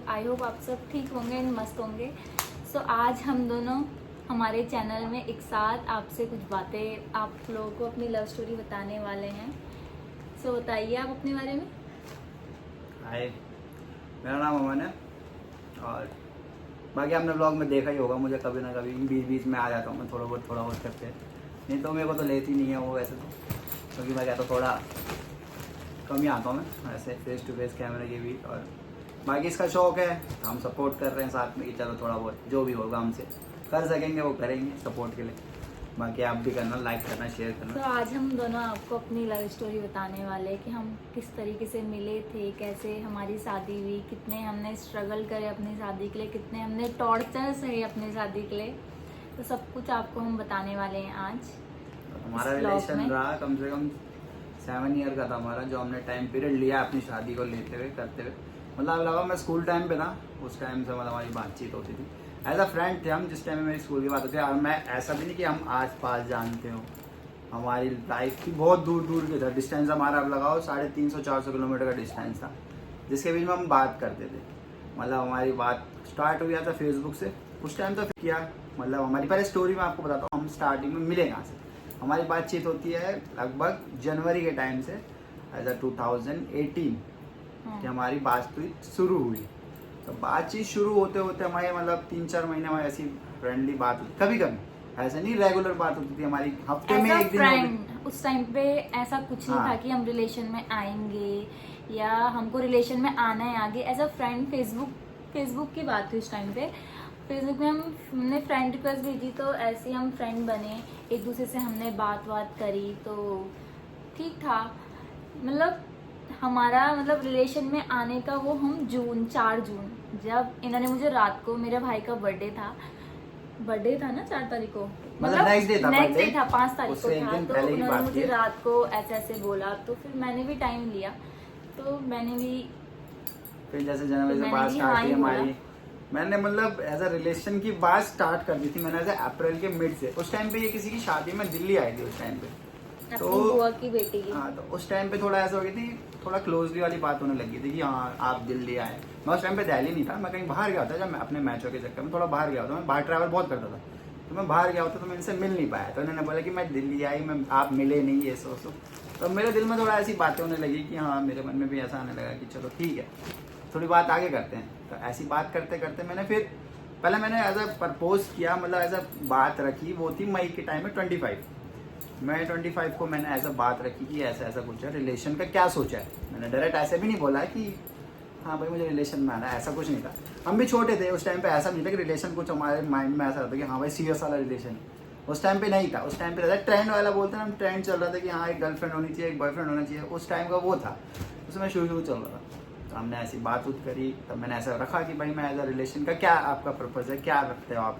I hope आप सब ठीक होंगे एंड मस्त होंगे। सो आज हम दोनों हमारे चैनल में एक साथ आपसे कुछ बातें, आप लोगों को अपनी लव स्टोरी बताने वाले हैं। सो बताइए आप अपने बारे में। हाय, मेरा नाम अमन है और बाकी आपने ब्लॉग में देखा ही होगा, मुझे कभी ना कभी बीच बीच में आ जाता हूँ मैं थोड़ा बहुत करते। नहीं तो मेरे को तो लेती नहीं है वो वैसे तो, क्योंकि मैं कहता थोड़ा कम ही आता हूँ मैं ऐसे फेस टू फेस कैमरे के भी। और बाकी इसका शौक है, हम सपोर्ट कर रहे हैं साथ में कि चलो थोड़ा बहुत जो भी होगा हमसे कर सकेंगे वो करेंगे सपोर्ट के लिए। बाकी आप भी करना, लाइक करना, शेयर करना। तो आज हम दोनों आपको अपनी लव स्टोरी बताने वाले हैं कि हम किस तरीके से मिले थे, कैसे हमारी शादी हुई, कितने हमने स्ट्रगल करे अपनी शादी के लिए, कितने हमने टॉर्चर सहे अपनी शादी के लिए। तो सब कुछ आपको हम बताने वाले हैं आज। हमारा इस vlog रिलेशन में। रहा कम से कम 7 ईयर का था हमारा, जो हमने टाइम पीरियड लिया अपनी शादी को लेते हुए करते हुए। मतलब लगा मैं स्कूल टाइम पे था, उस टाइम से मतलब हमारी बातचीत होती थी एज अ फ्रेंड थे हम। जिस टाइम में मेरी स्कूल की बात होती है, और मैं ऐसा भी नहीं कि हम आस पास जानते हो, हमारी लाइफ की बहुत दूर दूर के था डिस्टेंस हमारा। अब लगाओ 350-400 किलोमीटर का डिस्टेंस था जिसके बीच में हम बात करते थे। मतलब हमारी बात स्टार्ट हुई था फेसबुक से, उस टाइम तो किया। मतलब हमारी पहले स्टोरी में आपको बताता हूँ हम स्टार्टिंग में मिले कहाँ से। हमारी बातचीत होती है लगभग जनवरी के टाइम से एज अ 2018 कि हमारी बातचीत शुरू हुई। तो बातचीत शुरू होते होते हमारे मतलब 3-4 महीने हमारी ऐसी फ्रेंडली बात होती, कभी कभी ऐसे नहीं रेगुलर बात होती थी हमारी, हफ्ते में एक दिन फ्रेंड। उस टाइम पे ऐसा कुछ नहीं हाँ। था कि हम रिलेशन में आएंगे या हमको रिलेशन में आना है आगे। एज अ फ्रेंड फेसबुक की बात थी उस टाइम पे। फेसबुक में हमने फ्रेंड रिक्वेस्ट भेजी तो ऐसे ही हम फ्रेंड बने, एक दूसरे से हमने बात करी तो ठीक था। मतलब हमारा रिलेशन में आने का वो हम 4 जून, जब इन्होंने मुझे रात को, मेरे भाई का बर्थडे था ना 4 तारीख को, मतलब नेक्स्ट डे था 5 तारीख को उससे एक था। दिन तो पहले की उन्होंने बात मुझे थी। रात को ऐसे बोला तो फिर मैंने भी टाइम लिया। तो मैंने भी फिर जैसे जनवरी से बात स्टार्ट हुई हमारी, मैंने मतलब एज अ रिलेशन की बात स्टार्ट कर दी थी मैंने एज अप्रैल के मिड से। उस टाइम पे ये किसी की शादी में दिल्ली आई थी उस टाइम पे, तो अपनी बुआ की बेटी की। हाँ, तो उस टाइम पे थोड़ा ऐसा हो गई थी, थोड़ा क्लोजली वाली बात होने लगी थी कि हाँ आप दिल्ली आए। मैं उस टाइम पे दिल्ली नहीं था, मैं कहीं बाहर गया था। जब मैं अपने मैचों के चक्कर में थोड़ा बाहर गया था, मैं बाहर ट्रैवल बहुत करता था, तो मैं बाहर गया होता तो मैं इनसे मिल नहीं पाया। तो इन्होंने बोला कि मैं दिल्ली आई, मैं आप मिले नहीं, ये सोचो। तो मेरे दिल में थोड़ा ऐसी बातें होने लगी कि हाँ, मेरे मन में भी ऐसा आने लगा कि चलो ठीक है थोड़ी बात आगे करते हैं। तो ऐसी बात करते करते मैंने एज अ प्रपोज किया, मतलब एज अ बात रखी। वो थी मई के टाइम में 25। मैं 25 को मैंने ऐसा बात रखी कि ऐसा ऐसा कुछ है, रिलेशन का क्या सोचा है। मैंने डायरेक्ट ऐसे भी नहीं बोला कि हाँ भाई मुझे रिलेशन में आना है, ऐसा कुछ नहीं था। हम भी छोटे थे उस टाइम पे, ऐसा नहीं था कि रिलेशन कुछ हमारे माइंड में ऐसा रहता कि हाँ भाई सीरियस वाला रिलेशन। उस टाइम पे नहीं था। उस टाइम पे रहता ट्रेंड वाला बोलते हैं, हम ट्रेंड चल रहा था कि हाँ एक गर्लफ्रेंड होनी चाहिए, एक बॉयफ्रेंड होना चाहिए। उस टाइम का वो था, उसमें शुरू चल रहा था। तो हमने ऐसी बात करी, तब मैंने ऐसा रखा कि भाई मैं एज अ रिलेशन का क्या आपका पर्पज़ है, क्या रखते हो आप।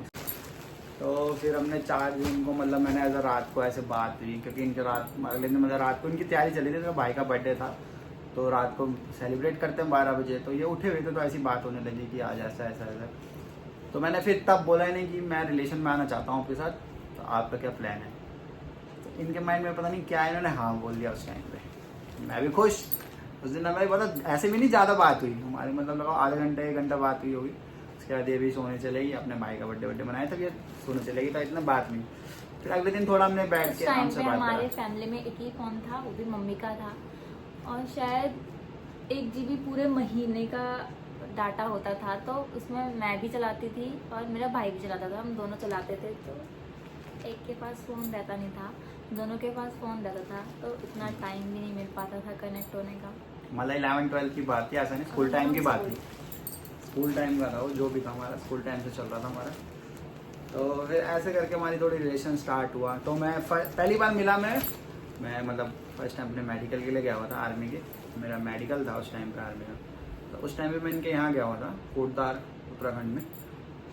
तो फिर हमने 4 जून को मतलब मैंने एज अ रात को ऐसे बात हुई, क्योंकि इनके अगले दिन मतलब रात को इनकी तैयारी चली थी। तो भाई का बर्थडे था, तो रात को सेलिब्रेट करते हैं 12 बजे। तो ये उठे हुए थे, तो ऐसी बात होने लगी कि आज ऐसा ऐसा ऐसा। तो मैंने फिर तब बोला ही नहीं कि मैं रिलेशन में आना चाहता हूँ आपके साथ, तो आपका क्या प्लान है। तो इनके माइंड में पता नहीं क्या, इन्होंने हाँ बोल दिया उस टाइम पे। मैं भी खुश। उस दिन हमारी मतलब ऐसे भी नहीं ज़्यादा बात हुई हमारी, मतलब लगाओ आधे घंटे 1 घंटा बात हुई होगी। उसके बाद ये भी सोने चलेगी, अपने भाई का बर्थडे बनाया था, ये सोने चलेगी, तो इतना बात नहीं। फिर अगले दिन थोड़ा हमने बैठ के आराम से बात हमारे करा। फैमिली में एक ही फोन था, वो भी मम्मी का था, और शायद 1 GB पूरे महीने का डाटा होता था। तो उसमें मैं भी चलाती थी और मेरा भाई भी चलाता था, हम दोनों चलाते थे। तो एक के पास फ़ोन रहता नहीं था, दोनों के पास फ़ोन रहता था, तो इतना टाइम भी नहीं मिल पाता था कनेक्ट होने का। मतलब 11-12 की बात थी, ऐसा नहीं स्कूल टाइम की बात थी। स्कूल टाइम का था वो, जो भी था हमारा स्कूल टाइम से चल रहा था हमारा। तो फिर ऐसे करके हमारी थोड़ी रिलेशन स्टार्ट हुआ। तो मैं पहली बार मिला मैं मतलब फर्स्ट टाइम अपने मेडिकल के लिए गया हुआ था, आर्मी के। मेरा मेडिकल था उस टाइम पे आर्मी का। तो उस टाइम पे मैं इनके यहाँ गया हुआ था, कोटद्वार उत्तराखंड में।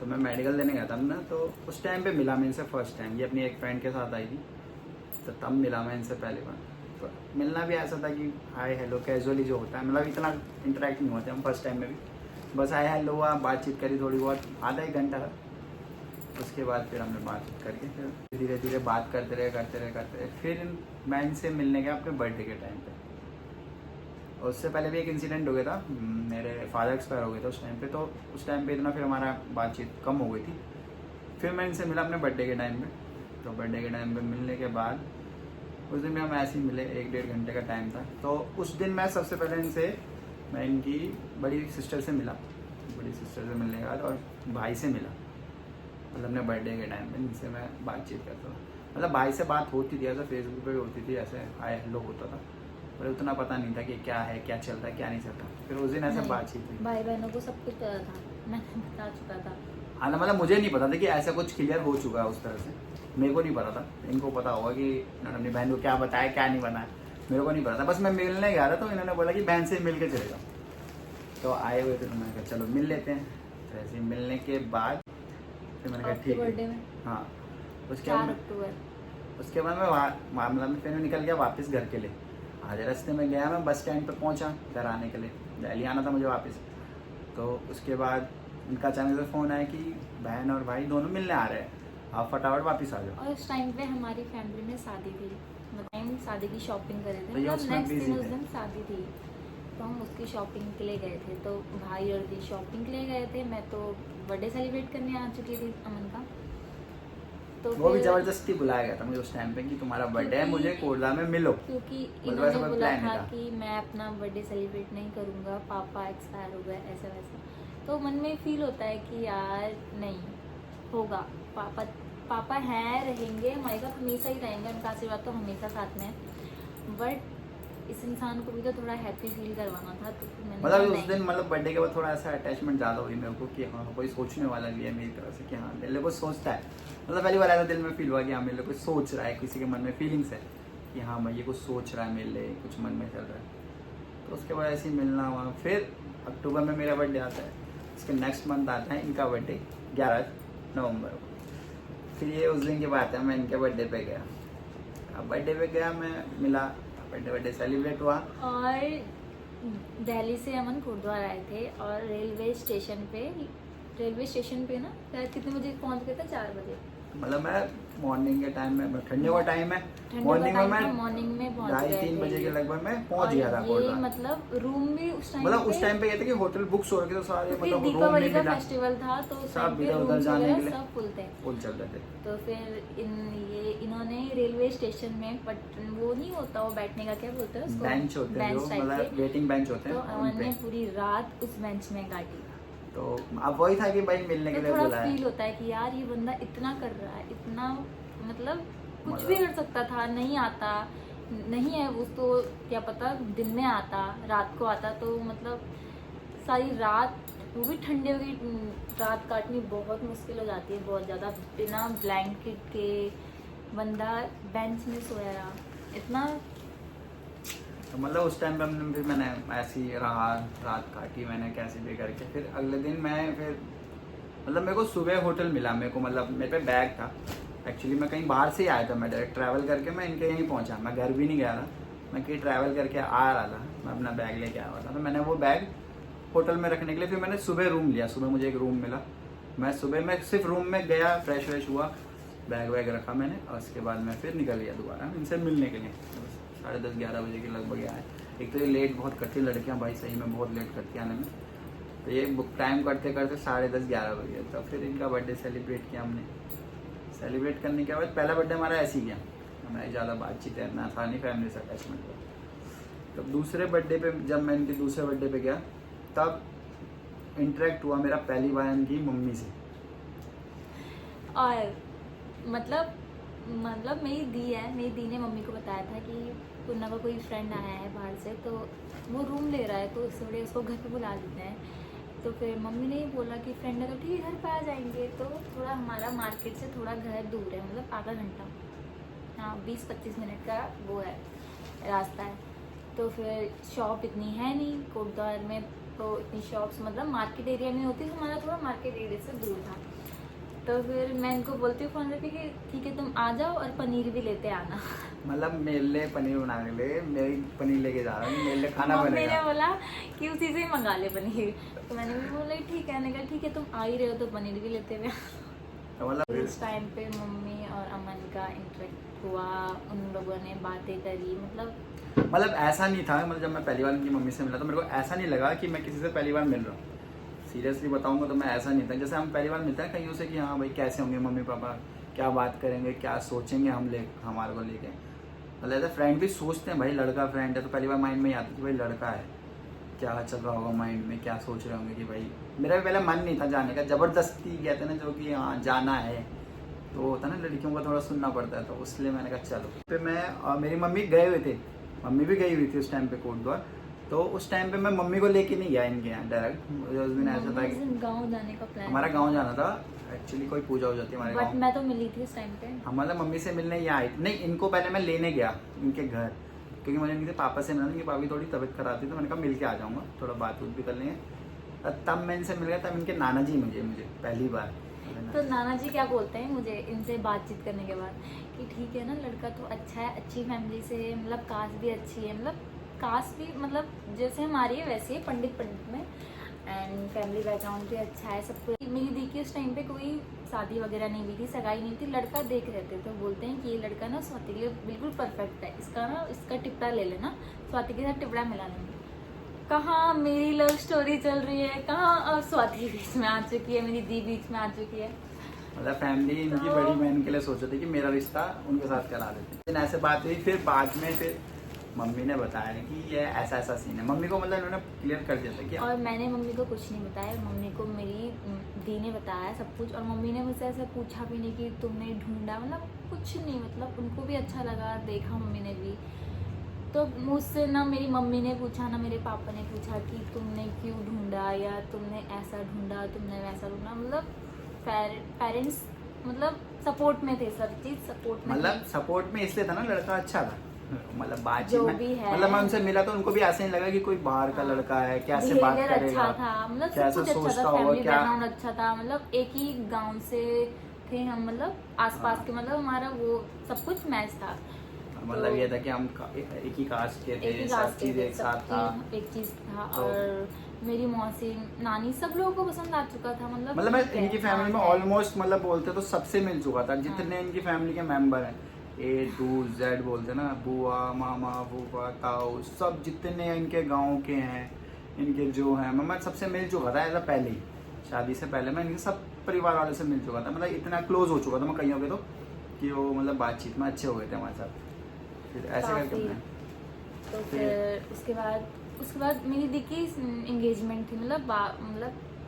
तो मैं मेडिकल देने गया था ना, तो उस टाइम पे मिला मैं इनसे फर्स्ट टाइम। ये अपनी एक फ्रेंड के साथ आई थी, तो तब मिला मैं इनसे पहली बार। तो मिलना भी ऐसा था कि हाय हेलो कैजुअली जो होता है, मतलब इतना इंटरेक्ट नहीं हुआ था हम फर्स्ट टाइम में भी। बस हाय हेलो हुआ, बातचीत करी थोड़ी बहुत, आधा 1 घंटा था। उसके बाद फिर हमने बातचीत करके फिर धीरे धीरे बात करते रहे। फिर मैं इनसे मिलने गया अपने बर्थडे के टाइम पे। उससे पहले भी एक इंसिडेंट हो गया था, मेरे फादर एक्सपायर हो गए थे उस टाइम पे, तो उस टाइम पे इतना फिर हमारा बातचीत कम हो गई थी। फिर मैं इनसे मिला अपने बर्थडे के टाइम पे, तो बर्थडे के टाइम पे मिलने के बाद उस दिन भी हम ऐसे ही मिले, 1-1.5 घंटे का टाइम था। तो उस दिन मैं सबसे पहले मैं इनकी बड़ी सिस्टर से मिला, बड़ी सिस्टर से मिलने के बाद और भाई से मिला, मतलब अपने बर्थडे के टाइम पे इनसे मैं बातचीत करता था। मतलब भाई से बात होती थी, ऐसा फेसबुक पे भी होती थी, ऐसे हाय हेलो होता था, पर उतना पता नहीं था कि क्या है, क्या चल रहा है, क्या नहीं चल रहा। फिर उस दिन ऐसा नहीं, बातचीत हुई। भाई बहनों को सब कुछ पता था, मैंने बता चुका था। हाँ, मतलब मुझे नहीं पता था कि ऐसा कुछ क्लियर हो चुका है उस तरह से, मेरे को नहीं पता था। इनको पता होगा कि इन्होंने अपनी बहन को क्या बताया क्या नहीं बताया, मेरे को नहीं पता था। बस मैं मिलने गया था तो इन्होंने बोला कि बहन से मिल के चले जाओ, तो आए हुए थे, तो मैंने कहा चलो मिल लेते हैं। तो ऐसे ही मिलने के बाद फिर मैंने कहा आपके ठीक बर्थडे है। में हाँ, उसके 4 बाद अक्टूबर। उसके बाद मैं मामला में फिर निकल गया वापस घर के लिए। आधे रास्ते में गया, मैं बस स्टैंड पर पहुंचा घर आने के लिए, दिल्ली आना था मुझे वापस। तो उसके बाद इनका अचानक से फ़ोन आया कि बहन और भाई दोनों मिलने आ रहे हैं, आप फटाफट वापस आ जाओ। और उस टाइम पे हमारी फैमिली में शादी थी, टाइम शादी की शॉपिंग करे थे, तो ये मतलब उसमें नेक्स्ट दिन busy उस थे। दिन शादी थी, तो हम उसकी शॉपिंग के लिए गए थे। तो भाई और दी शॉपिंग के लिए गए थे, मैं तो बर्थडे सेलिब्रेट करने आ चुकी थी अमन का। तो वो भी फिर ज़बरदस्ती बुलाया गया था मुझे उस टाइम पे कि तुम्हारा बर्थडे है, मुझे कोटला में मिलो। क्योंकि मतलब ऐसा इन्होंने कोई बोला प्लान नहीं था था। कि मैं अपना बर्थडे सेलिब्रेट नहीं करूँगा, पापा एक्सपायर हो गए, ऐसा वैसा। तो मन में फील होता है कि यार नहीं होगा, पापा पापा हैं, रहेंगे हमारे साथ, हमेशा ही रहेंगे, उनका आशीर्वाद तो हमेशा साथ में है। बट इस इंसान को भी तो थोड़ा हैप्पी फील करवाना था, तो फिर मैंने मतलब कहा उस नहीं। दिन मतलब बर्थडे के बाद थोड़ा ऐसा अटैचमेंट ज़्यादा हुई मेरे को कि हाँ कोई सोचने वाला भी है मेरी तरफ से, कि हाँ मेरे लिए कुछ सोचता है। मतलब पहली बार ऐसा दिल में फील हुआ कि हाँ मेरे लिए कुछ सोच रहा है, किसी के मन में फीलिंग्स है कि हाँ भाई ये कुछ सोच रहा है मेरे लिए, कुछ मन में चल रहा है। तो उसके बाद ऐसे ही मिलना हुआ। फिर अक्टूबर में मेरा बर्थडे आता है, उसके नेक्स्ट मंथ आता है इनका बर्थडे 11 नवंबर को। फिर ये उस दिन की बात है, मैं इनके बर्थडे पे गया। अब बर्थडे पे गया, मैं मिला, बर्थडे सेलिब्रेट हुआ। और दिल्ली से अमन गुरुद्वारा आए थे, और रेलवे स्टेशन पे ना शायद कितने बजे पहुंच गए थे? 4 बजे। मतलब मैं मॉर्निंग के टाइम में, ठंडे का टाइम है, ठंडे का मॉर्निंग में टाइम मैं था, मॉर्निंग में पहुंच 2:30-3 गए बजे थे के ये। लगभग मैं पहुंच और गया था ये कोटला। मतलब रूम भी उस टाइम मतलब उस टाइम पे ये था कि होटल बुक्स हो रखे थे सारे, क्योंकि मतलब रूम दीपावली नहीं का मिला, फेस्टिवल था, तो उस टाइम सब पे इधर उधर रूम्स जाने के वगैरह लिए सब फुल थे। फुल चल रहे थे। तो फिर इन्होंने रेलवे स्टेशन में, बट वो नहीं होता, वो बैठने का क्या बोलते हैं उसको, बेंच होते हैं जो, बेंच टाइप मतलब के। वेटिंग बेंच होते तो हैं अमन उन ने पे। पूरी रात उस बेंच में काटी। तो अब वही था कि भाई मिलने के तो लिए थोड़ा बुलाया। फील होता है कि यार ये बंदा इतना कर रहा है, इतना मतलब कुछ मतलब- भी कर सकता था, नहीं आता, नहीं है वो तो, क्या पता दिन में आता, रात को आता, तो मतलब सारी रात, वो भी ठंडे की रात काटनी बहुत मुश्किल हो जाती है, बहुत ज़्यादा। बिना ब्लैंकेट के बंदा बेंच में सोया रहा, इतना। तो मतलब उस टाइम पे फिर मैंने ऐसी रात काटी मैंने कैसे भी करके। फिर अगले दिन मैं फिर मतलब मेरे को सुबह होटल मिला, मेरे को मतलब मेरे पे बैग था। एक्चुअली मैं कहीं बाहर से ही आया था, मैं डायरेक्ट ट्रैवल करके मैं इनके यहीं पहुंचा, मैं घर भी नहीं गया था, मैं कहीं ट्रैवल करके आ रहा था, मैं अपना बैग लेके आया हुआ था। तो मैंने वो बैग होटल में रखने के लिए फिर मैंने सुबह रूम लिया, सुबह मुझे एक रूम मिला। मैं सुबह में सिर्फ रूम में गया, फ्रेश व्रेश हुआ, बैग वैग रखा मैंने, और उसके बाद मैं फिर निकल गया दोबारा इनसे मिलने के लिए। 10:30-11 बजे के लगभग आए। एक तो ये लेट बहुत करती लड़कियां, भाई सही में बहुत लेट करती आने में। तो ये बुक टाइम करते करते 10:30-11 बजे, तो फिर इनका बर्थडे सेलिब्रेट किया हमने। सेलिब्रेट करने के बाद पहला बर्थडे हमारा ऐसे ही गया, हमारी ज़्यादा बातचीत है ना था नहीं, फैमिली से अटैचमेंट हुआ। तो दूसरे बर्थडे पे जब मैं इनके दूसरे बर्थडे पे गया, तब इंटरेक्ट हुआ मेरा पहली बार इनकी मम्मी से। और मतलब मेरी दी है, मेरी दी ने मम्मी को बताया था कि पुन्ना का कोई फ्रेंड आया है बाहर से, तो वो रूम ले रहा है, तो इसलिए उसको घर पे बुला देते हैं। तो फिर मम्मी ने बोला कि फ्रेंड है तो ठीक है घर पे आ जाएंगे। तो थोड़ा हमारा मार्केट से थोड़ा घर दूर है, मतलब आधा घंटा, हाँ 20-25 मिनट का वो है रास्ता है। तो फिर शॉप इतनी है नहीं कोटद्वार में, तो इतनी शॉप्स मतलब मार्केट एरिया में होती, तो हमारा थोड़ा मार्केट एरिया से दूर था। तो फिर मैं इनको बोलती हूँ फ़ोन करके कि ठीक है तुम आ जाओ, और पनीर भी लेते आना। मतलब मेरे लिए पनीर बनाने के लिए मेरी पनीर लेके जा रहा हूँ, मेरे लिए खाना मम्मी बनेगा। ने बोला कि उसी से ही मंगा ले पनीर। तो मैंने भी बोला ठीक है, मैंने कहा ठीक है तुम आ ही रहे हो तो पनीर भी लेते हुए। तो मतलब इस टाइम पे मम्मी और अमन का इंटरेक्ट हुआ, उन लोगों ने बातें करी, मतलब ऐसा नहीं था, मतलब जब मैं पहली बार उनकी मम्मी से मिला तो मेरे को ऐसा नहीं लगा कि मैं किसी से पहली बार मिल रहा हूँ। सीरियसली बताऊंगा तो मैं ऐसा नहीं था, जैसे हम पहली बार मिलते हैं कहीं से कि हाँ भाई कैसे होंगे मम्मी पापा, क्या बात करेंगे, क्या सोचेंगे हमारे को लेके। मतलब एज फ्रेंड भी सोचते हैं भाई, लड़का फ्रेंड है तो पहली बार माइंड में ही आता कि भाई लड़का है, क्या चल रहा होगा माइंड में, क्या सोच रहे होंगे कि भाई। मेरा भी पहले मन नहीं था जाने का, ज़बरदस्ती कहते ना जो कि हाँ जाना है, तो होता ना लड़कियों का थोड़ा सुनना पड़ता है, तो इसलिए मैंने कहा चलो। फिर मैं और मेरी मम्मी गए हुए थे, मम्मी भी गई हुई थी उस टाइम पे कोटद्वार। तो उस टाइम पे मैं मम्मी को लेके नहीं गया इनके यहाँ डायरेक्ट, मुझे उस दिन ऐसा था कि गाँव जाने का प्लान, हमारा गाँव जाना था एक्चुअली, कोई पूजा हो जाती है हमारे बट गाँव। मैं तो मिली थी उस टाइम पे। हम मतलब मम्मी से मिलने यहाँ आई थी, नहीं इनको पहले मैं लेने गया इनके घर, क्योंकि मुझे इनके पापा से मिला, इनकी पापा की थोड़ी तबीयत खराब थी, तो मैंने कहा मिल के आ जाऊँगा, थोड़ा बात भी कर लेंगे। तब मैं इनसे मिल गया, तब इनके नाना जी मुझे पहली बार। तो नाना जी क्या बोलते हैं मुझे इनसे बातचीत करने के बाद कि ठीक है ना, लड़का तो अच्छा है, अच्छी फैमिली से है, मतलब कास्ट भी अच्छी है, मतलब कास्ट भी मतलब जैसे हमारी है वैसे ही, पंडित में, एंड फैमिली बैकग्राउंड भी अच्छा है सब कुछ। मेरी दी की उस टाइम पे कोई शादी वगैरह नहीं हुई थी, सगाई नहीं थी, लड़का देख रहे थे, तो बोलते हैं कि ये लड़का ना स्वाति के लिए बिल्कुल परफेक्ट है, इसका टिपड़ा ले लेना, स्वाति के साथ टिपड़ा मिला लेंगे। कहाँ मेरी लव स्टोरी चल रही है, कहाँ अब स्वाति बीच में आ चुकी है, मेरी दी बीच में आ चुकी है। मतलब फैमिली इनकी तो बड़ी बहन के लिए सोचे थे कि मेरा रिश्ता उनके साथ करा देते, लेकिन ऐसे बात हुई। फिर बाद में फिर मम्मी ने बताया कि ये ऐसा ऐसा सीन है, मम्मी को मतलब इन्होंने क्लियर कर दिया था कि और मैंने मम्मी को कुछ नहीं बताया, मम्मी को मेरी दी ने बताया सब कुछ, और मम्मी ने मुझसे ऐसा पूछा भी नहीं कि तुमने ढूंढा, मतलब कुछ नहीं, मतलब उनको भी अच्छा लगा, देखा मम्मी ने भी। तो मुझसे ना मेरी मम्मी ने पूछा ना मेरे पापा ने पूछा कि तुमने क्यों ढूंढा, या तुमने ऐसा ढूंढा, तुमने वैसा ढूंढा, मतलब पेरेंट्स मतलब सपोर्ट में थे, सब चीज़ सपोर्ट में मतलब सपोर्ट में इसलिए था ना, लड़का अच्छा था, मतलब बातचीत जो में भी है, मतलब मैं उनसे मिला तो उनको भी ऐसे नहीं लगा कि कोई बाहर का लड़का है, कैसे बात बिहेवियर करेगा, अच्छा था, मतलब कैसा सब कुछ अच्छा सोचता था, होगा, फैमिली क्या बैकग्राउंड अच्छा था, मतलब एक ही गांव से थे हम, मतलब आसपास के, मतलब हमारा वो सब कुछ मैच था। मतलब ये था कि हम एक ही कास्ट के थे, सब चीज एक साथ था, एक चीज था। तो और मेरी मौसी नानी सब लोगों को पसंद आ चुका था, मतलब मैं ठीक है, इनकी फैमिली में हाँ है। ऑलमोस्ट मतलब बोलते तो सबसे मिल चुका था, जितने इनकी फैमिली के मेंबर हैं, A to Z बोलते ना, बुआ मामा फूफा ताऊ, सब जितने इनके गांव के हैं, इनके जो हैं, मैं सबसे मिल चुका था ऐसा पहले ही, शादी से पहले मैं इनके सब परिवार वालों से मिल चुका था, मतलब इतना क्लोज हो चुका था मैं कईयों के तो, कि वो मतलब बातचीत में अच्छे हो गए थे हमारे साथ। फिर ऐसे करके काफी। मैं तो फिर उसके बाद मेरी दी की एंगेजमेंट थी, मतलब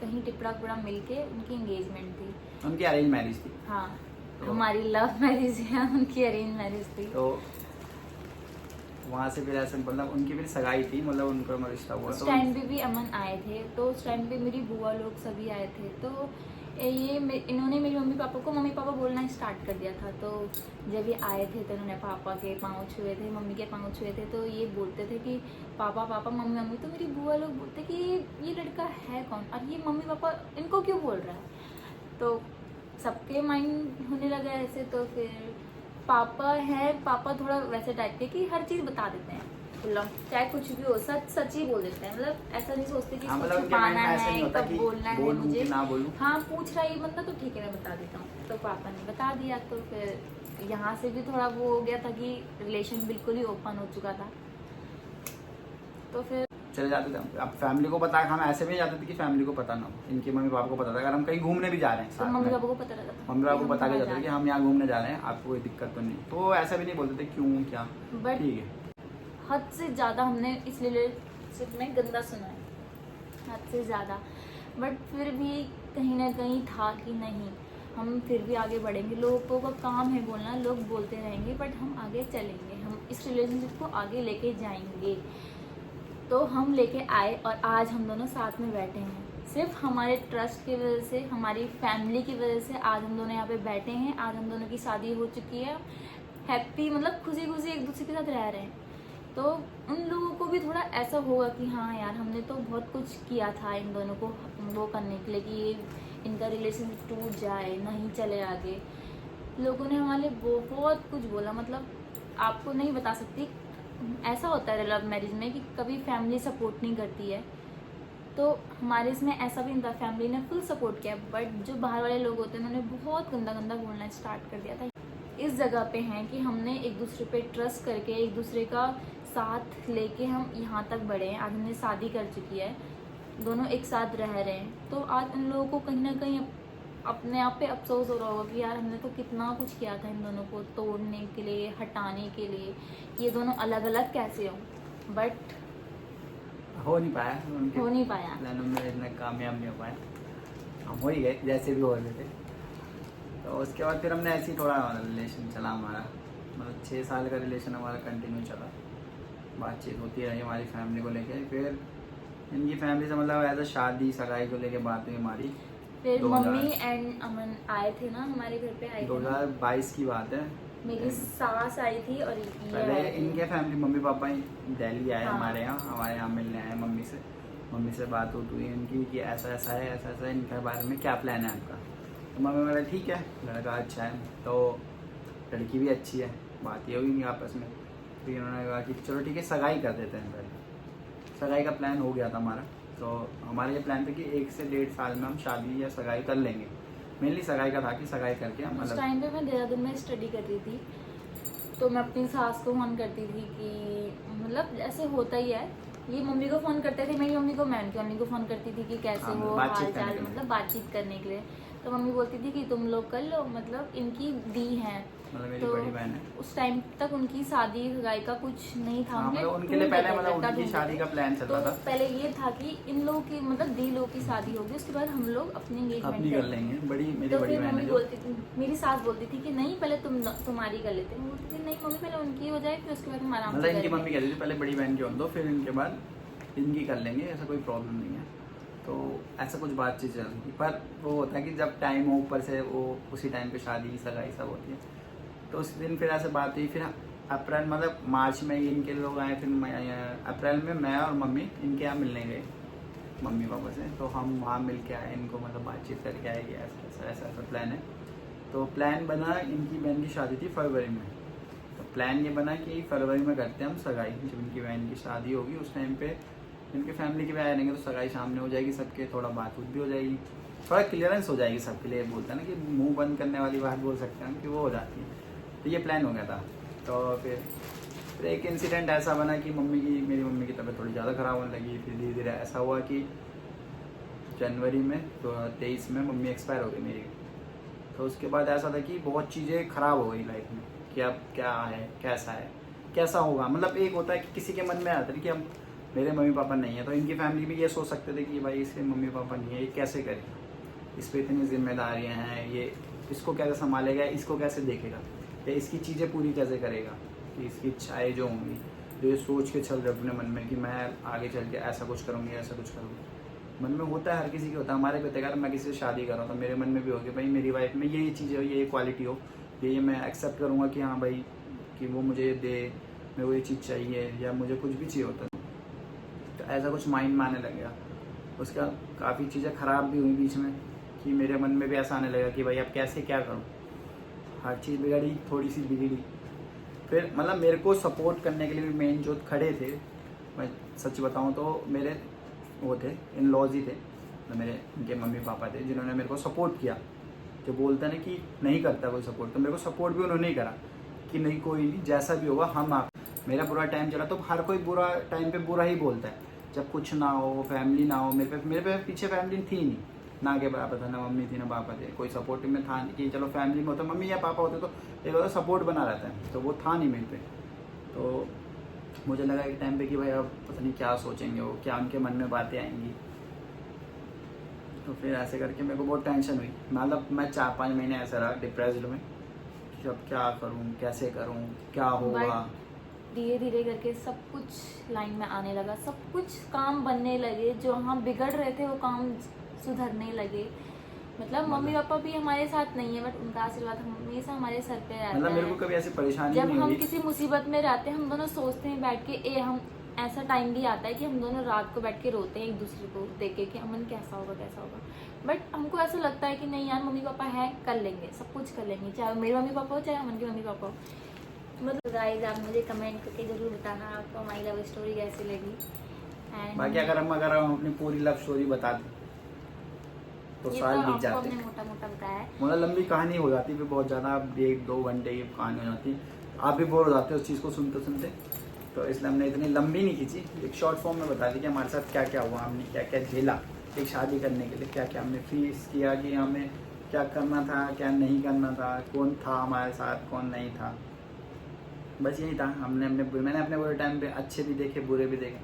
कहीं टिपड़ा उपड़ा मिल के उनकी एंगेजमेंट थी। उनकी अरेंज मैरिज थी। हाँ, तो हमारी लव मैरिज है, उनकी अरेंज मैरिज थी। तो वहाँ से फिर ऐसे मतलब उनकी फिर सगाई थी, मतलब उनका रिश्ता हुआ। उस तो टाइम पे भी अमन आए थे, तो उस टाइम पे मेरी बुआ लोग सभी आए थे, तो इन्होंने मेरी मम्मी पापा बोलना स्टार्ट कर दिया था। तो जब ये आए थे तो इन्होंने पापा के पाँव छुए थे, मम्मी के पाँव छुए थे, तो ये बोलते थे कि पापा पापा मम्मी मम्मी। तो मेरी बुआ लोग बोलते कि ये लड़का है कौन, और ये मम्मी पापा इनको क्यों बोल रहा है। तो सबके माइंड होने लगा ऐसे। तो फिर पापा थोड़ा वैसे टाइप के कि हर चीज़ बता देते हैं, खुला चाहे कुछ भी हो, सच ही बोल देते हैं, मतलब ऐसा नहीं सोचते कि इसको छुपाना है, कब बोलना है मुझे। ना बोलूं। हाँ, पूछ रहा है ये बंदा तो ठीक है मैं बता देता हूँ। तो पापा ने बता दिया, तो फिर यहाँ से भी थोड़ा वो हो गया था कि रिलेशन बिल्कुल ही ओपन हो चुका था। तो फिर चले जाते थे। अब फैमिली को पता, हम ऐसे भी जाते थे कि फैमिली को पता ना हो, इनके मम्मी पापा को पता था। अगर हम कहीं घूमने भी जा रहे हैं तो साथ मम्मी में, पापा को पता लगा था, मम्मी पापा को बता के हम जाते थे कि हम यहाँ घूमने जा रहे हैं, आपको कोई दिक्कत तो नहीं। तो ऐसा भी नहीं बोलते थे क्यों क्या, बट ठीक है। हद से ज़्यादा हमने इस रिलेशनशिप में गंदा सुना है, हद से ज़्यादा। बट फिर भी कहीं ना कहीं था कि नहीं, हम फिर भी आगे बढ़ेंगे, लोगों का काम है बोलना, लोग बोलते रहेंगे बट हम आगे चलेंगे, हम इस रिलेशनशिप को आगे लेके जाएंगे। तो हम लेके आए और आज हम दोनों साथ में बैठे हैं। सिर्फ हमारे ट्रस्ट की वजह से, हमारी फैमिली की वजह से आज हम दोनों यहाँ पे बैठे हैं। आज हम दोनों की शादी हो चुकी है, हैप्पी, मतलब खुशी खुशी एक दूसरे के साथ रह रहे हैं। तो उन लोगों को भी थोड़ा ऐसा होगा कि हाँ यार, हमने तो बहुत कुछ किया था इन दोनों को वो करने के लिए कि ये इनका रिलेशन टूट जाए, नहीं चले आगे। लोगों ने हमारे बहुत कुछ बोला, मतलब आपको नहीं बता सकती। ऐसा होता है लव मैरिज में कि कभी फैमिली सपोर्ट नहीं करती है, तो हमारे इसमें ऐसा भी नहीं था, फैमिली ने फुल सपोर्ट किया। बट जो बाहर वाले लोग होते हैं उन्होंने बहुत गंदा गंदा बोलना स्टार्ट कर दिया था। इस जगह पे हैं कि हमने एक दूसरे पे ट्रस्ट करके एक दूसरे का साथ लेके हम यहाँ तक बढ़े हैं। आज हमने शादी कर चुकी है, दोनों एक साथ रह रहे हैं। तो आज उन लोगों को कहीं ना कहीं अपने आप पे अफसोस हो रहा होगा कि यार हमने तो कितना कुछ किया था इन दोनों को तोड़ने के लिए, हटाने के लिए, ये दोनों अलग अलग कैसे हो। बट हो नहीं पाया, उनके हो नहीं पाया। प्लानों में इतना कामयाब नहीं हो पाया। हम हो ही गए जैसे भी हो रहे थे। तो उसके बाद फिर हमने ऐसे ही थोड़ा रिलेशन चला हमारा, मतलब 6 साल का रिलेशन हमारा कंटिन्यू चला। बातचीत होती रही हमारी फैमिली को लेके। फिर इनकी फैमिली से मतलब ऐसा शादी सगाई को लेके बात हुई हमारी। फिर 2000 मम्मी एंड अमन आए थे ना हमारे घर पे, आए थे ना। 2022 की बात है। मेरी सास आई थी और ये पहले आए थे। इनके फैमिली मम्मी पापा ही दिल्ली आए हाँ। हमारे यहाँ मिलने आए मम्मी से। मम्मी से बात हुई इनकी कि ऐसा ऐसा है, ऐसा ऐसा है, इनके बारे में क्या प्लान है आपका। तो मम्मी बोला ठीक है, लड़का अच्छा है, तो लड़की भी अच्छी है, बात ये हुई आपस में। फिर उन्होंने कहा कि चलो ठीक है सगाई कर देते हैं। पहले सगाई का प्लान हो गया था हमारा। तो हमारा ये प्लान था कि 1 से 1.5 साल में हम शादी या सगाई कर लेंगे। मेनली सगाई का था कि सगाई करके हम उस टाइम पे मैं देहरादून में स्टडी कर रही थी, तो मैं अपनी सास को फ़ोन करती थी कि मतलब ऐसे होता ही है, ये मम्मी को फ़ोन करते थे, मेरी मम्मी को, मैं उनकी मम्मी को फ़ोन करती थी कि कैसे हाँ, हो, बातचीत हाल करने चाल, के लिए। मतलब बातचीत करने के लिए। तो मम्मी बोलती थी कि तुम लोग कर लो, मतलब इनकी दी हैं। मतलब मेरी तो बड़ी बहन है। उस टाइम तक उनकी शादी सगाई का कुछ नहीं था। हाँ, उनके मतलब उनके लिए पहले ढूंढते थे, मतलब लड़का उनकी ढूंढते शादी थे। का प्लान चल तो रहा था। पहले ये था कि इन लोगों की मतलब दी लोगों की शादी होगी, उसके बाद हम लोग अपनी एंगेजमेंट अपनी कर लेंगे। मेरी तो बड़ी फिर बहन मम्मी है जो। बोलती थी, मेरी सास बोलती थी कि नहीं पहले तुम्हारी कर लेते। मैं बोलती थी नहीं मम्मी पहले उनकी हो जाए, फिर उसके बाद हम आराम मतलब से इनकी करेंगे। मम्मी कहती थी पहले बड़ी बहन की होने दो, फिर इनके बाद इनकी कर लेंगे, ऐसा कोई प्रॉब्लम नहीं है। तो ऐसा कुछ बातचीत चल रही थी। पर वो होता है कि जब टाइम हो ऊपर से वो उसी टाइम पे शादी सगाई सब होती है। तो उस दिन फिर ऐसे बात हुई। फिर अप्रैल मतलब मार्च में इनके लोग आए। फिर अप्रैल में मैं और मम्मी इनके यहाँ मिलने गए मम्मी पापा से। तो हम वहाँ मिल के आए, इनको मतलब बातचीत करके आए कि ऐसा प्लान है। तो प्लान बना, इनकी बहन की शादी थी फरवरी में। तो प्लान ये बना कि फरवरी में करते हैं हम सगाई। जब इनकी बहन की शादी होगी उस टाइम पे इनके फैमिली के भी आए रहेंगे, तो सगाई सामने हो जाएगी सबके, थोड़ा बात भी हो जाएगी, थोड़ा क्लियरेंस हो जाएगी सबके लिए। बोलता है ना कि मुंह बंद करने वाली बात बोल सकते हैं कि वो हो जाती है। तो ये प्लान हो गया था। तो फिर एक इंसिडेंट ऐसा बना कि मेरी मम्मी की तबीयत थोड़ी ज़्यादा ख़राब होने लगी। फिर धीरे धीरे ऐसा हुआ कि जनवरी में 2023 में मम्मी एक्सपायर हो गई मेरी। तो उसके बाद ऐसा था कि बहुत चीज़ें ख़राब हो गई लाइफ में कि अब क्या है, कैसा होगा। मतलब एक होता है कि किसी के मन में आता है कि हम मेरे मम्मी पापा नहीं है, तो इनकी फैमिली भी ये सोच सकते थे कि भाई इसके मम्मी पापा नहीं है, ये कैसे करेगा, इस पर इतनी जिम्मेदारियाँ हैं, ये इसको कैसे संभालेगा, इसको कैसे देखेगा, या इसकी चीज़ें पूरी कैसे करेगा, कि इसकी इच्छाएँ जो होंगी, जो ये सोच के चल रहे अपने मन में कि मैं आगे चल के ऐसा कुछ करूँगी, ऐसा कुछ करूँगी। मन में होता है, हर किसी के होता है। हमारे भी होता है, अगर मैं किसी से शादी कर रहा हूँ तो मेरे मन में भी होगी भाई मेरी वाइफ में ये चीज़ें हो, ये क्वालिटी हो, ये मैं एक्सेप्ट करूँगा कि हाँ भाई कि वो मुझे दे, मेरे को ये चीज़ चाहिए, या मुझे कुछ भी चाहिए होता है। तो ऐसा कुछ माइंड में आने लग गया। उसका काफ़ी चीज़ें ख़राब भी हुई बीच में कि मेरे मन में भी ऐसा आने लगा कि भाई अब कैसे क्या करूँ। हर चीज़ बिगड़ी, थोड़ी सी बिगड़ी। फिर मतलब मेरे को सपोर्ट करने के लिए भी मेन जो खड़े थे, मैं सच बताऊँ तो मेरे वो थे, इन लॉज ही थे, तो मेरे इनके मम्मी पापा थे जिन्होंने मेरे को सपोर्ट किया। जो बोलता है ना कि नहीं करता कोई सपोर्ट, तो मेरे को सपोर्ट भी उन्होंने ही करा कि नहीं कोई नहीं, जैसा भी होगा हम आप। मेरा बुरा टाइम चला तो हर कोई बुरा टाइम पे बुरा ही बोलता है। जब कुछ ना हो, फैमिली ना हो, मेरे पे पीछे फैमिली थी नहीं, ना के बराबर था, ना मम्मी थी ना पापा थे, कोई सपोर्ट में था नहीं कि चलो फैमिली में होता, मम्मी या पापा होते तो एक होता सपोर्ट बना रहता है, तो वो था नहीं मेरे पे। तो मुझे लगा एक टाइम पे कि भाई अब पता नहीं क्या सोचेंगे वो, क्या उनके मन में बातें आएंगी। तो फिर ऐसे करके मेरे को बहुत टेंशन हुई। मतलब मैं 4-5 महीने ऐसा रहा डिप्रेस्ड में कि अब क्या करूँ, कैसे करूँ, क्या होगा। धीरे धीरे करके सब कुछ लाइन में आने लगा, सब कुछ काम बनने लगे, जो हम बिगड़ रहे थे वो काम सुधरने लगे। मतलब मम्मी पापा भी हमारे साथ नहीं है, बट उनका आशीर्वाद हमेशा हमारे सर पे रहता मतलब मेरे है। को कभी ऐसी परेशानी जब नहीं हम हुई। किसी मुसीबत में रहते हैं, हम दोनों सोचते हैं बैठ के, हम ऐसा टाइम भी आता है कि हम दोनों रात को बैठ के रोते हैं एक दूसरे को देख के कि अमन कैसा होगा। बट हमको ऐसा लगता है कि नहीं यार, मम्मी पापा है, कर लेंगे, सब कुछ कर लेंगे, चाहे मेरे मम्मी पापा हो चाहे अमन के मम्मी पापा हो। मतलब गाइस, आप मुझे कमेंट करके ज़रूर बताना आपको हमारी लव स्टोरी कैसी लगी। And बाकी अगर हम अपनी पूरी लव स्टोरी बता दें तो ये साल तो बीत आपको जाते हमने मोटा मोटा बताया है। मतलब लंबी कहानी हो जाती है बहुत ज़्यादा, 1-2 घंटे की कहानी हो जाती, आप भी बोर हो जाते हो उस चीज़ को सुनते सुनते, तो इसलिए हमने इतनी लंबी नहीं खींची, एक शॉर्ट फॉर्म में बता दी कि हमारे साथ क्या क्या हुआ, हमने क्या क्या झेला एक शादी करने के लिए, क्या क्या हमने फेस किया, कि हमें क्या करना था क्या नहीं करना था, कौन था हमारे साथ कौन नहीं था। बस यही था, मैंने अपने बुरे टाइम पे अच्छे भी देखे बुरे भी देखे,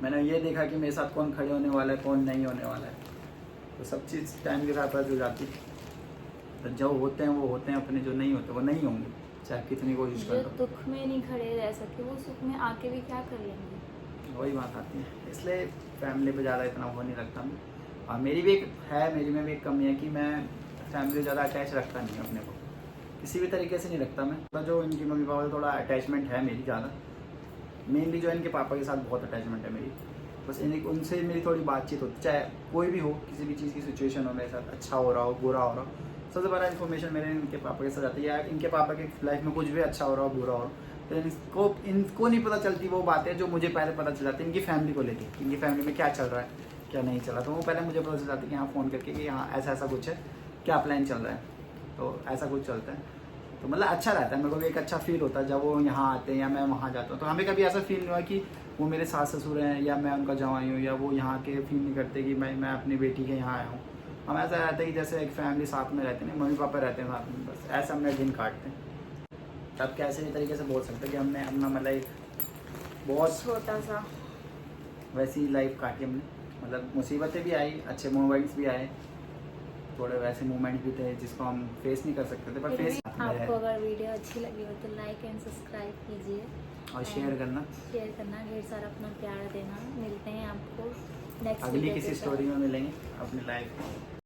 मैंने ये देखा कि मेरे साथ कौन खड़े होने वाला है कौन नहीं होने वाला है, तो सब चीज़ टाइम के साथ पता चल जाती है। तो जो होते हैं वो होते हैं अपने, जो नहीं होते वो नहीं होंगे, चाहे कितनी कोशिश जो कर लो। दुख में नहीं खड़े रह सके वो सुख में आके भी क्या कर लेंगे। वही बात आती है, इसलिए फैमिली पे ज़्यादा इतना वो नहीं रखता मैं। और मेरी भी एक है, मेरी में भी एक कमी है कि मैं फैमिली से ज़्यादा अटैच रखता नहीं अपने को, किसी भी तरीके से नहीं रखता मैं। तो जो इनकी मम्मी पापा से थोड़ा अटैचमेंट है मेरी ज़्यादा, मेनली जो इनके पापा के साथ बहुत अटैचमेंट है मेरी, बस उनसे मेरी थोड़ी बातचीत होती, चाहे कोई भी हो, किसी भी चीज़ की सिचुएशन हो मेरे साथ, अच्छा हो रहा हो बुरा हो रहा हो, सबसे बड़ा इन्फॉर्मेशन मेरे इनके पापा के साथ आती है, या इनके पापा के लाइफ में कुछ भी अच्छा हो रहा हो बुरा हो रहा हो, तो इनको नहीं पता चलती वो बातें जो मुझे पहले पता चल जाती है इनकी फैमिली को लेके, इनकी फैमिली में क्या चल रहा है क्या नहीं चल रहा, तो वो पहले मुझे पता चल जाती है कि हाँ फ़ोन करके कि हाँ ऐसा ऐसा कुछ है, क्या प्लान चल रहा है, तो ऐसा कुछ चलता है। तो मतलब अच्छा रहता है, मेरे को भी एक अच्छा फील होता है जब वो यहाँ आते हैं या मैं वहाँ जाता हूँ, तो हमें कभी ऐसा फील नहीं हुआ कि वो मेरे सास ससुर हैं या मैं उनका जवाई हूँ, या वो यहाँ के फील नहीं करते कि मैं अपनी बेटी के यहाँ आया हूँ। हम ऐसा रहता है कि जैसे एक फैमिली साथ में रहते हैं, मम्मी पापा रहते हैं साथ में, बस ऐसा हमने दिन काटते हैं। तब कैसे भी तरीके से बोल सकते हैं कि हमने अपना मतलब एक बहुत छोटा सा वैसी लाइफ काटी हमने, मतलब मुसीबतें भी आई, अच्छे मोमेंट्स भी आए, थोड़े वैसे मोमेंट्स भी थे जिसको हम फेस नहीं कर सकते थे, पर फिर फेस भी आपको अगर वीडियो अच्छी लगी हो तो लाइक एंड सब्सक्राइब कीजिए और शेयर करना, ढेर सारा अपना प्यार देना। मिलते हैं आपको नेक्स्ट अगली किसी स्टोरी में मिलेंगे अपनी लाइफ में।